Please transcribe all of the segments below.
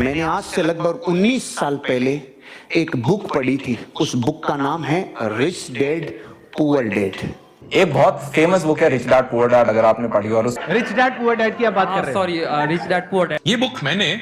मैंने आज से लगभग 19 साल पहले एक बुक पढ़ी थी। उस बुक का नाम है रिच डैड पुअर डैड। एक बहुत फेमस बुक है रिच डैड पुअर डैड, अगर आपने पढ़ी हो। और उस रिच डैड पुअर डैड की आप बात कर रहे हैं? Sorry, rich dad poor dad. ये बुक मैंने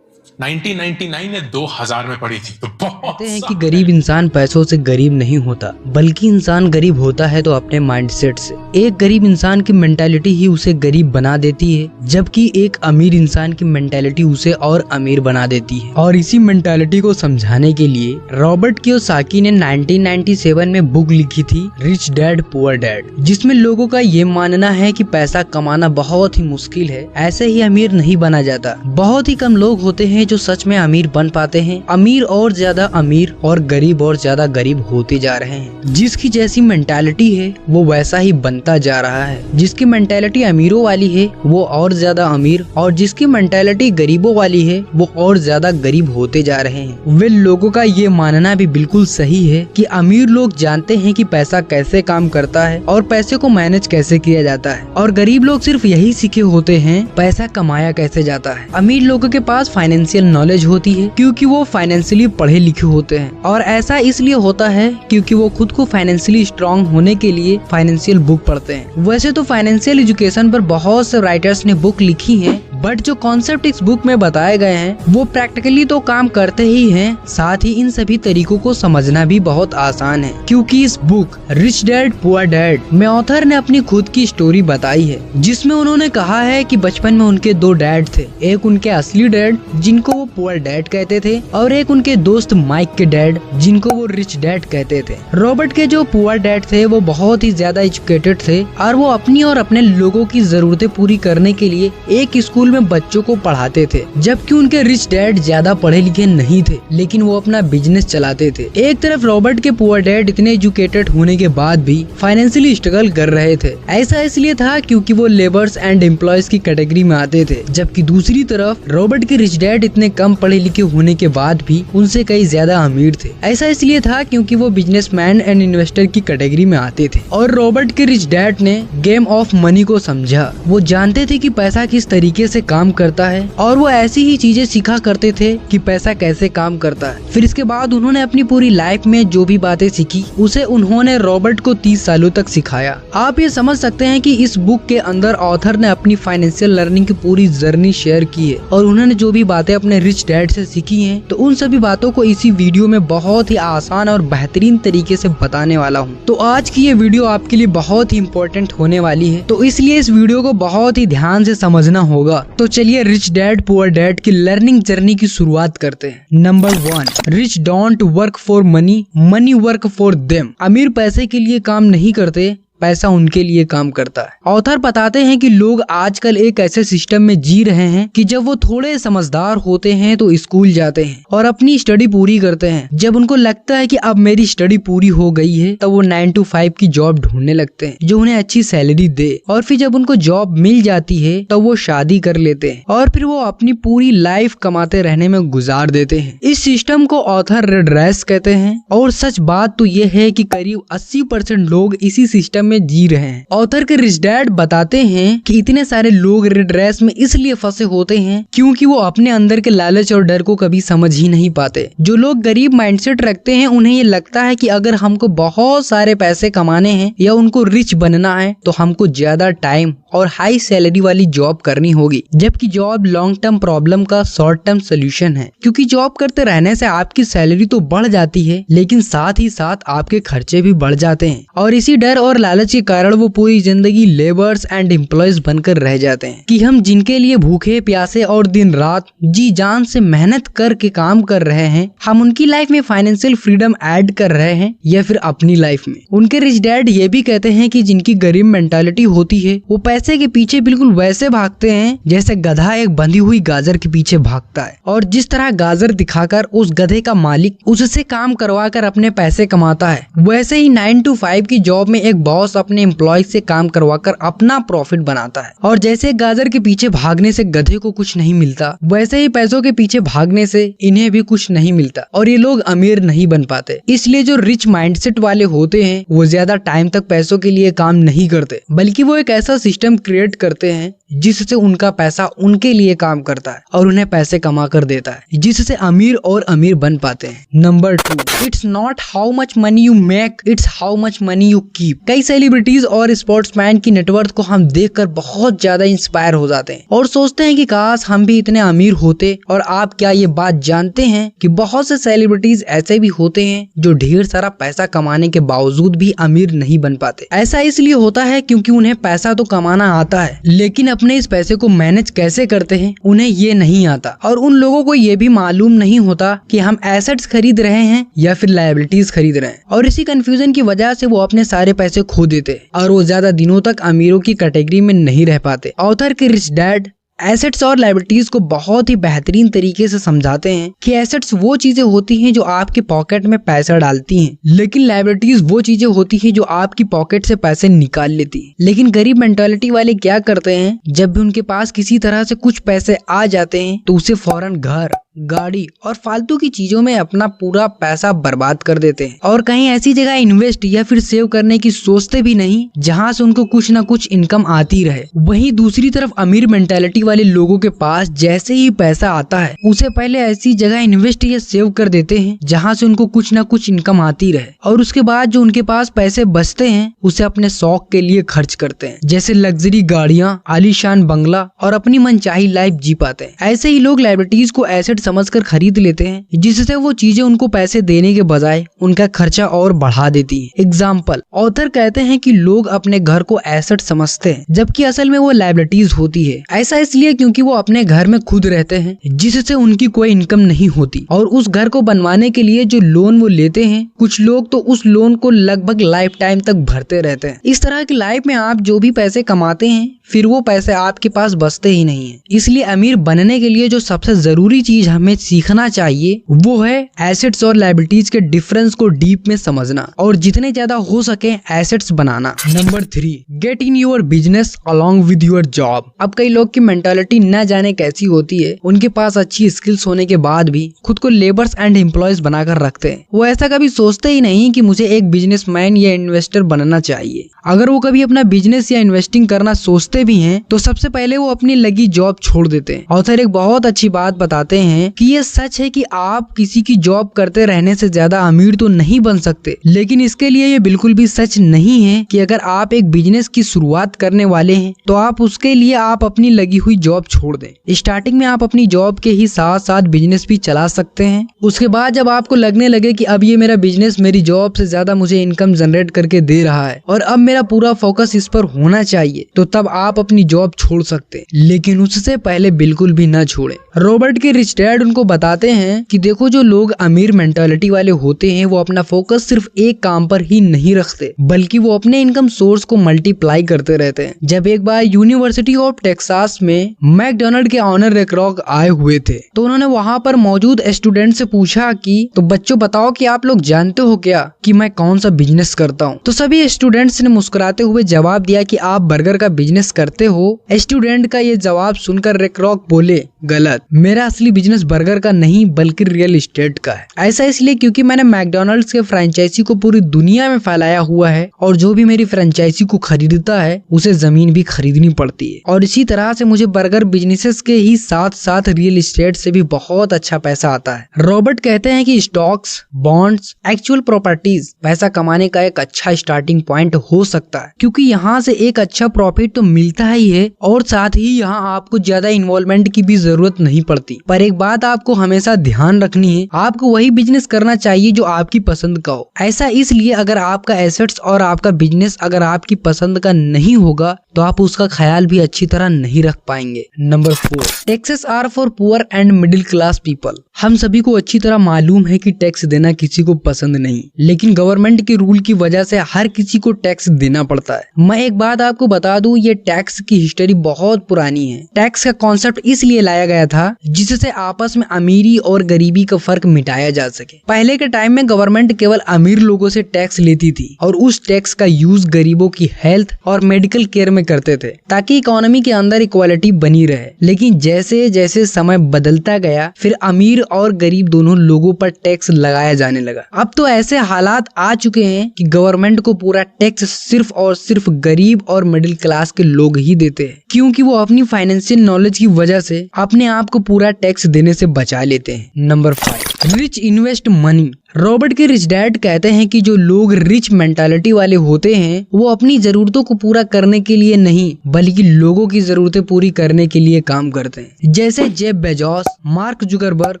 1999 या 2000 में पढ़ी थी। तो कहते हैं कि गरीब इंसान पैसों से गरीब नहीं होता, बल्कि इंसान गरीब होता है तो अपने माइंडसेट से। एक गरीब इंसान की मेंटालिटी ही उसे गरीब बना देती है, जबकि एक अमीर इंसान की मेंटालिटी उसे और अमीर बना देती है। और इसी मेंटालिटी को समझाने के लिए रॉबर्ट कियोसाकी ने 1997 में बुक लिखी थी रिच डैड पुअर डैड, जिसमें लोगों का ये मानना है कि पैसा कमाना बहुत ही मुश्किल है, ऐसे ही अमीर नहीं बना जाता। बहुत ही कम लोग होते हैं जो सच में अमीर बन पाते हैं। अमीर और ज्यादा अमीर और गरीब और ज्यादा गरीब होते जा रहे हैं। जिसकी जैसी मेंटालिटी है वो वैसा ही बनता जा रहा है। जिसकी मेंटालिटी अमीरों वाली है वो और ज्यादा अमीर, और जिसकी मेंटालिटी गरीबों वाली है वो और ज्यादा गरीब होते जा रहे हैं। वे लोगों का ये मानना भी बिल्कुल सही है कि अमीर लोग जानते हैं कि पैसा कैसे काम करता है और पैसे को मैनेज कैसे किया जाता है, और गरीब लोग सिर्फ यही सीखे होते हैं पैसा कमाया कैसे जाता है। अमीर लोगों के पास फाइनेंशियल नॉलेज होती है क्योंकि वो फाइनेंशियली पढ़े लिखे होते हैं, और ऐसा इसलिए होता है क्योंकि वो खुद को फाइनेंशियली स्ट्रांग होने के लिए फाइनेंशियल बुक पढ़ते हैं। वैसे तो फाइनेंशियल एजुकेशन पर बहुत से राइटर्स ने बुक लिखी है, बट जो कॉन्सेप्ट इस बुक में बताए गए हैं वो प्रैक्टिकली तो काम करते ही हैं, साथ ही इन सभी तरीकों को समझना भी बहुत आसान है। क्योंकि इस book rich dad poor dad में ऑथर ने अपनी खुद की स्टोरी बताई है, जिसमें उन्होंने कहा है कि बचपन में उनके दो डैड थे। एक उनके असली डैड जिनको वो पुअर डैड कहते थे, और एक उनके दोस्त माइक के डैड जिनको वो रिच डैड कहते थे। रॉबर्ट के जो पुअर डैड थे वो बहुत ही ज्यादा एजुकेटेड थे, और वो अपनी और अपने लोगों की जरूरतें पूरी करने के लिए एक स्कूल में बच्चों को पढ़ाते थे, जबकि उनके रिच डैड ज्यादा पढ़े लिखे नहीं थे, लेकिन वो अपना बिजनेस चलाते थे। एक तरफ रॉबर्ट के पुअर डैड इतने एजुकेटेड होने के बाद भी फाइनेंशियली स्ट्रगल कर रहे थे। ऐसा इसलिए था क्योंकि वो लेबर्स एंड एम्प्लॉयज की कैटेगरी में आते थे, जबकि दूसरी तरफ रॉबर्ट के रिच डैड इतने कम पढ़े लिखे होने के बाद भी उनसे कई ज्यादा अमीर थे। ऐसा इसलिए था क्योंकि वो बिजनेसमैन एंड इन्वेस्टर की कैटेगरी में आते थे। और रॉबर्ट के रिच डैड ने गेम ऑफ मनी को समझा। वो जानते थे कि पैसा किस तरीके से काम करता है, और वो ऐसी ही चीजें सीखा करते थे कि पैसा कैसे काम करता है। फिर इसके बाद उन्होंने अपनी पूरी लाइफ में जो भी बातें सीखी उसे उन्होंने रॉबर्ट को 30 सालों तक सिखाया। आप ये समझ सकते हैं कि इस बुक के अंदर ऑथर ने अपनी फाइनेंशियल लर्निंग की पूरी जर्नी शेयर की है, और उन्होंने जो भी बातें अपने रिच डैड से सीखी हैं, तो उन सभी बातों को इसी वीडियो में बहुत ही आसान और बेहतरीन तरीके से बताने वाला हूँ। तो आज की ये वीडियो आपके लिए बहुत ही इम्पोर्टेंट होने वाली है, तो इसलिए इस वीडियो को बहुत ही ध्यान से समझना होगा। तो चलिए रिच डैड पुअर डैड की लर्निंग जर्नी की शुरुआत करते हैं। Number 1, rich don't work for money, money work for them. अमीर पैसे के लिए काम नहीं करते, पैसा उनके लिए काम करता है। ऑथर बताते हैं कि लोग आजकल एक ऐसे सिस्टम में जी रहे हैं कि जब वो थोड़े समझदार होते हैं तो स्कूल जाते हैं और अपनी स्टडी पूरी करते हैं। जब उनको लगता है कि अब मेरी स्टडी पूरी हो गई है, तब वो 9 to 5 की जॉब ढूंढने लगते हैं जो उन्हें अच्छी सैलरी दे, और फिर जब उनको जॉब मिल जाती है तो वो शादी कर लेते हैं, और फिर वो अपनी पूरी लाइफ कमाते रहने में गुजार देते हैं। इस सिस्टम को ऑथर रेड रेस कहते हैं, और सच बात तो ये है कि करीब 80% लोग इसी सिस्टम में जी रहे हैं। ऑथर के रिच डैड बताते हैं कि इतने सारे लोग रेड रेस में इसलिए फंसे होते हैं क्योंकि वो अपने अंदर के लालच और डर को कभी समझ ही नहीं पाते। जो लोग गरीब माइंडसेट रखते हैं उन्हें ये लगता है कि अगर हमको बहुत सारे पैसे कमाने हैं या उनको रिच बनना है तो हमको ज्यादा टाइम और हाई सैलरी वाली जॉब करनी होगी, जबकि जॉब लॉन्ग टर्म प्रॉब्लम का शॉर्ट टर्म सोल्यूशन है। क्योंकि जॉब करते रहने से आपकी सैलरी तो बढ़ जाती है, लेकिन साथ ही साथ आपके खर्चे भी बढ़ जाते हैं, और इसी डर और लालच के कारण वो पूरी जिंदगी लेबर्स एंड एम्प्लॉयज बनकर रह जाते हैं कि हम जिनके लिए भूखे प्यासे और दिन रात जी जान से मेहनत करके काम कर रहे हैं, हम उनकी लाइफ में फाइनेंशियल फ्रीडम ऐड कर रहे हैं या फिर अपनी लाइफ में। उनके रिच डैड ये भी कहते हैं कि जिनकी गरीब मेंटालिटी होती है वो पैसे के पीछे बिल्कुल वैसे भागते हैं जैसे गधा एक बंधी हुई गाजर के पीछे भागता है, और जिस तरह गाजर दिखाकर उस गधे का मालिक उससे काम करवा कर अपने पैसे कमाता है, वैसे ही 9 to 5 की जॉब में एक बॉस बॉस अपने एम्प्लॉय से काम करवाकर अपना प्रॉफिट बनाता है। और जैसे गाजर के पीछे भागने से गधे को कुछ नहीं मिलता, वैसे ही पैसों के पीछे भागने से इन्हें भी कुछ नहीं मिलता और ये लोग अमीर नहीं बन पाते। इसलिए जो रिच माइंडसेट वाले होते हैं वो ज्यादा टाइम तक पैसों के लिए काम नहीं करते, बल्कि वो एक ऐसा सिस्टम क्रिएट करते हैं जिससे उनका पैसा उनके लिए काम करता है और उन्हें पैसे कमा कर देता है, जिससे अमीर और अमीर बन पाते हैं। Number 2, it's not how much money you make, it's how much money you keep. कई सेलिब्रिटीज और स्पोर्ट्समैन की नेटवर्थ को हम देखकर बहुत ज्यादा इंस्पायर हो जाते हैं और सोचते हैं कि काश हम भी इतने अमीर होते। और आप क्या ये बात जानते हैं कि बहुत से सेलिब्रिटीज ऐसे भी होते हैं जो ढेर सारा पैसा कमाने के बावजूद भी अमीर नहीं बन पाते। ऐसा इसलिए होता है क्योंकि उन्हें पैसा तो कमाना आता है, लेकिन अपने इस पैसे को मैनेज कैसे करते हैं उन्हें ये नहीं आता। और उन लोगों को ये भी मालूम नहीं होता कि हम एसेट्स खरीद रहे हैं या फिर लायबिलिटीज खरीद रहे हैं। और इसी कंफ्यूजन की वजह से वो अपने सारे पैसे खो देते हैं और वो ज्यादा दिनों तक अमीरों की कैटेगरी में नहीं रह पाते। ऑथर के रिच डैड एसेट्स और लायबिलिटीज को बहुत ही बेहतरीन तरीके से समझाते हैं कि एसेट्स वो चीजें होती हैं जो आपके पॉकेट में पैसा डालती हैं, लेकिन लायबिलिटीज वो चीजें होती हैं जो आपकी पॉकेट से पैसे निकाल लेती हैं। लेकिन गरीब मेंटालिटी वाले क्या करते हैं, जब भी उनके पास किसी तरह से कुछ पैसे आ जाते हैं तो उसे फौरन घर, गाड़ी और फालतू की चीजों में अपना पूरा पैसा बर्बाद कर देते हैं और कहीं ऐसी जगह इन्वेस्ट या फिर सेव करने की सोचते भी नहीं जहां से उनको कुछ ना कुछ इनकम आती रहे। वहीं दूसरी तरफ अमीर मेंटालिटी वाले लोगों के पास जैसे ही पैसा आता है उसे पहले ऐसी जगह इन्वेस्ट या सेव कर देते हैं जहां से उनको कुछ ना कुछ इनकम आती रहे और उसके बाद जो उनके पास पैसे बचते हैं उसे अपने शौक के लिए खर्च करते हैं, जैसे लग्जरी गाड़ियां, आलीशान बंगला और अपनी मनचाही लाइफ जी पाते हैं। ऐसे ही लोग लायबिलिटीज को एसेट समझकर खरीद लेते हैं, जिससे वो चीजें उनको पैसे देने के बजाय उनका खर्चा और बढ़ा देती है। एग्जाम्पल, ऑथर कहते हैं कि लोग अपने घर को एसेट समझते हैं जबकि असल में वो लायबिलिटीज होती है। ऐसा इसलिए क्योंकि वो अपने घर में खुद रहते हैं जिससे उनकी कोई इनकम नहीं होती और उस घर को बनवाने के लिए जो लोन वो लेते हैं, कुछ लोग तो उस लोन को लगभग लाइफ टाइम तक भरते रहते हैं। इस तरह की लाइफ में आप जो भी पैसे कमाते हैं फिर वो पैसे आपके पास बचते ही नहीं है। इसलिए अमीर बनने के लिए जो सबसे जरूरी चीज हमें सीखना चाहिए वो है एसेट्स और लायबिलिटीज के डिफरेंस को डीप में समझना और जितने ज्यादा हो सके assets banana. Number 3, get in your business along with your job. अब कई लोग की मेंटालिटी न जाने कैसी होती है, उनके पास अच्छी स्किल्स होने के बाद भी खुद को लेबर्स एंड एम्प्लॉयज बनाकर रखते हैं। वो ऐसा कभी सोचते ही नहीं कि मुझे एक बिजनेसमैन या इन्वेस्टर बनना चाहिए। अगर वो कभी अपना बिजनेस या इन्वेस्टिंग करना सोचते भी हैं तो सबसे पहले वो अपनी लगी जॉब छोड़ देते हैं। ऑथर एक बहुत अच्छी बात बताते हैं कि ये सच है कि आप किसी की जॉब करते रहने से ज्यादा अमीर तो नहीं बन सकते, लेकिन इसके लिए ये बिल्कुल भी सच नहीं है कि अगर आप एक बिजनेस की शुरुआत करने वाले हैं तो आप उसके लिए आप अपनी लगी हुई जॉब छोड़ दें। स्टार्टिंग में आप अपनी जॉब के ही साथ साथ बिजनेस भी चला सकते हैं। उसके बाद जब आपको लगने लगे कि अब ये मेरा बिजनेस मेरी जॉब से ज्यादा मुझे इनकम जनरेट करके दे रहा है और अब मेरा पूरा फोकस इस पर होना चाहिए, तो तब आप अपनी जॉब छोड़ सकते हैं, लेकिन उससे पहले बिल्कुल भी न छोड़ें। रॉबर्ट के रिच डैड उनको बताते हैं कि देखो, जो लोग अमीर मेंटालिटी वाले होते हैं वो अपना फोकस सिर्फ एक काम पर ही नहीं रखते, बल्कि वो अपने इनकम सोर्स को मल्टीप्लाई करते रहते हैं। जब एक बार यूनिवर्सिटी ऑफ टेक्सास में मैकडोनल्ड के ऑनर रिक रॉक आए हुए थे तो उन्होंने वहाँ पर मौजूद स्टूडेंट से पूछा कि तो बच्चों बताओ कि आप लोग जानते हो क्या कि मैं कौन सा बिजनेस करता हूँ। तो सभी स्टूडेंट्स ने मुस्कुराते हुए जवाब दिया कि आप बर्गर का बिजनेस करते हो। स्टूडेंट का ये जवाब सुनकर रिक रॉक बोले, गलत, मेरा असली बिजनेस बर्गर का नहीं बल्कि रियल एस्टेट का है। ऐसा इसलिए क्योंकि मैंने मैकडोनल्ड्स के फ्रेंचाइजी को पूरी दुनिया में फैलाया हुआ है और जो भी मेरी फ्रेंचाइजी को खरीदता है उसे जमीन भी खरीदनी पड़ती है। और इसी तरह से मुझे बर्गर बिजनेसेस के ही साथ साथ रियल एस्टेट से भी बहुत अच्छा पैसा आता है। रॉबर्ट कहते हैं कि स्टॉक्स, बॉन्ड्स, एक्चुअल प्रॉपर्टीज पैसा कमाने का एक अच्छा स्टार्टिंग पॉइंट हो सकता है, क्योंकि यहाँ से एक अच्छा प्रॉफिट तो मिलता ही है और साथ ही यहाँ आपको ज्यादा इन्वॉल्वमेंट की भी जरूरत नहीं पड़ती। पर एक बात आपको हमेशा ध्यान रखनी है, आपको वही बिजनेस करना चाहिए जो आपकी पसंद का हो। ऐसा इसलिए अगर आपका एसेट्स और आपका बिजनेस अगर आपकी पसंद का नहीं होगा तो आप उसका ख्याल भी अच्छी तरह नहीं रख पाएंगे। Number 4, taxes are for poor and middle class people. हम सभी को अच्छी तरह मालूम है कि टैक्स देना किसी को पसंद नहीं, लेकिन गवर्नमेंट के रूल की वजह से हर किसी को टैक्स देना पड़ता है। मैं एक बात आपको बता दूं, ये टैक्स की हिस्ट्री बहुत पुरानी है। टैक्स का कॉन्सेप्ट इसलिए लाया गया था था जिससे आपस में अमीरी और गरीबी का फर्क मिटाया जा सके। पहले के टाइम में गवर्नमेंट केवल अमीर लोगों से टैक्स लेती थी और उस टैक्स का यूज गरीबों की हेल्थ और मेडिकल केयर में करते थे ताकि इकोनॉमी के अंदर इक्वालिटी बनी रहे। लेकिन जैसे जैसे समय बदलता गया फिर अमीर और गरीब दोनों लोगों पर टैक्स लगाया जाने लगा। अब तो ऐसे हालात आ चुके हैं कि गवर्नमेंट को पूरा टैक्स सिर्फ और सिर्फ गरीब और मिडिल क्लास के लोग ही देते हैं, क्योंकि वो अपनी फाइनेंशियल नॉलेज की वजह से अपने आप को पूरा टैक्स देने से बचा लेते हैं। Number 5, rich invest money. Robert के रिच डैड कहते हैं कि जो लोग रिच मेंटालिटी वाले होते हैं वो अपनी जरूरतों को पूरा करने के लिए नहीं बल्कि लोगों की जरूरतें पूरी करने के लिए काम करते हैं, जैसे Jeff Bezos, Mark Zuckerberg,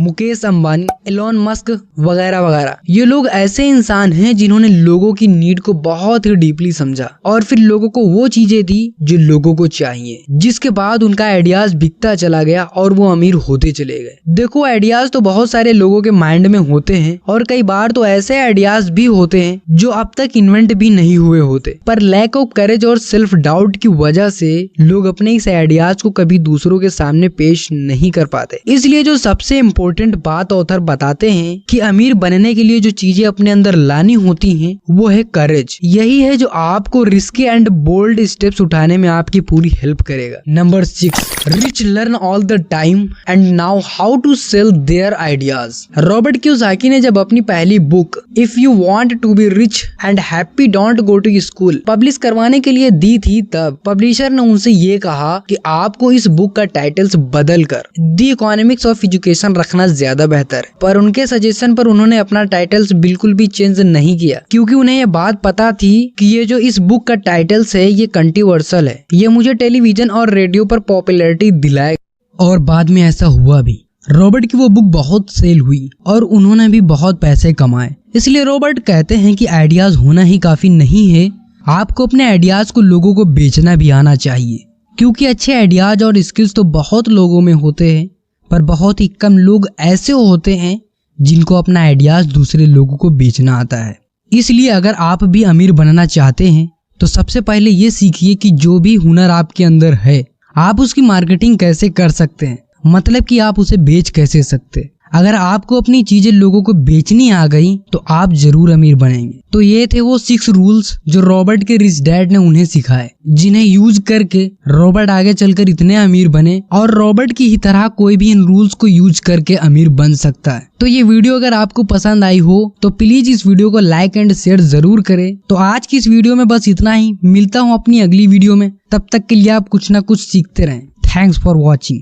Mukesh Ambani, Elon Musk वगैरह वगैरह। ये लोग ऐसे इंसान हैं जिन्होंने लोगों की नीड को बहुत ही डीपली समझा और फिर लोगों को वो चीजें दी जो लोगों को चाहिए, जिसके बाद उनका आइडियाज बिकता चला गया और वो अमीर होते चले गए। देखो, आइडियाज तो बहुत सारे लोगों के माइंड में होते हैं और कई बार तो ऐसे आइडियाज भी होते हैं जो अब तक इन्वेंट भी नहीं हुए होते, पर लैक ऑफ करेज और सेल्फ डाउट की वजह से लोग अपने इस आइडियाज को कभी दूसरों के सामने पेश नहीं कर पाते। इसलिए जो सबसे इम्पोर्टेंट बात ऑथर बताते हैं कि अमीर बनने के लिए जो चीजें अपने अंदर लानी होती हैं वो है करेज। यही है जो आपको रिस्की एंड बोल्ड स्टेप्स उठाने में आपकी पूरी हेल्प करेगा। Number 6, rich learn all the time and now how to sell their ideas. Robert Kiyosaki ने जब अपनी पहली book if you want to be rich and happy don't go to school publish करवाने के लिए दी थी, तब पब्लिशर ने उनसे ये कहा कि आपको इस बुक का टाइटल्स बदल कर द इकोनॉमिक्स ऑफ एजुकेशन रखना ज्यादा बेहतर है। पर उनके सजेशन पर उन्होंने अपना टाइटल्स बिल्कुल भी चेंज नहीं किया, क्योंकि उन्हें ये बात पता थी कि ये जो इस बुक का टाइटल्स है ये कंट्रोवर्शियल है, ये मुझे टेलीविजन और रेडियो पर पॉपुलैरिटी दिलाएगा। और बाद में ऐसा हुआ भी। रॉबर्ट की वो बुक बहुत सेल हुई और उन्होंने भी बहुत पैसे कमाए। इसलिए रॉबर्ट कहते हैं कि आइडियाज होना ही काफी नहीं है, आपको अपने आइडियाज को लोगों को बेचना भी आना चाहिए, क्योंकि अच्छे आइडियाज और स्किल्स तो बहुत लोगों में होते हैं पर बहुत ही कम लोग ऐसे होते हैं जिनको अपना आइडियाज दूसरे लोगों को बेचना आता है। इसलिए अगर आप भी अमीर बनना चाहते हैं तो सबसे पहले ये सीखिए कि जो भी हुनर आपके अंदर है आप उसकी मार्केटिंग कैसे कर सकते हैं, मतलब कि आप उसे बेच कैसे सकते हैं। अगर आपको अपनी चीजें लोगों को बेचनी आ गई तो आप जरूर अमीर बनेंगे। तो ये थे वो 6 रूल्स जो रॉबर्ट के रिच डैड ने उन्हें सिखाए, जिन्हें यूज करके रॉबर्ट आगे चलकर इतने अमीर बने और रॉबर्ट की ही तरह कोई भी इन रूल्स को यूज करके अमीर बन सकता है। तो ये वीडियो अगर आपको पसंद आई हो तो प्लीज इस वीडियो को लाइक एंड शेयर जरूर करें। तो आज की इस वीडियो में बस इतना ही, मिलता हूँ अपनी अगली वीडियो में, तब तक के लिए आप कुछ ना कुछ सीखते रहें। Thanks for watching.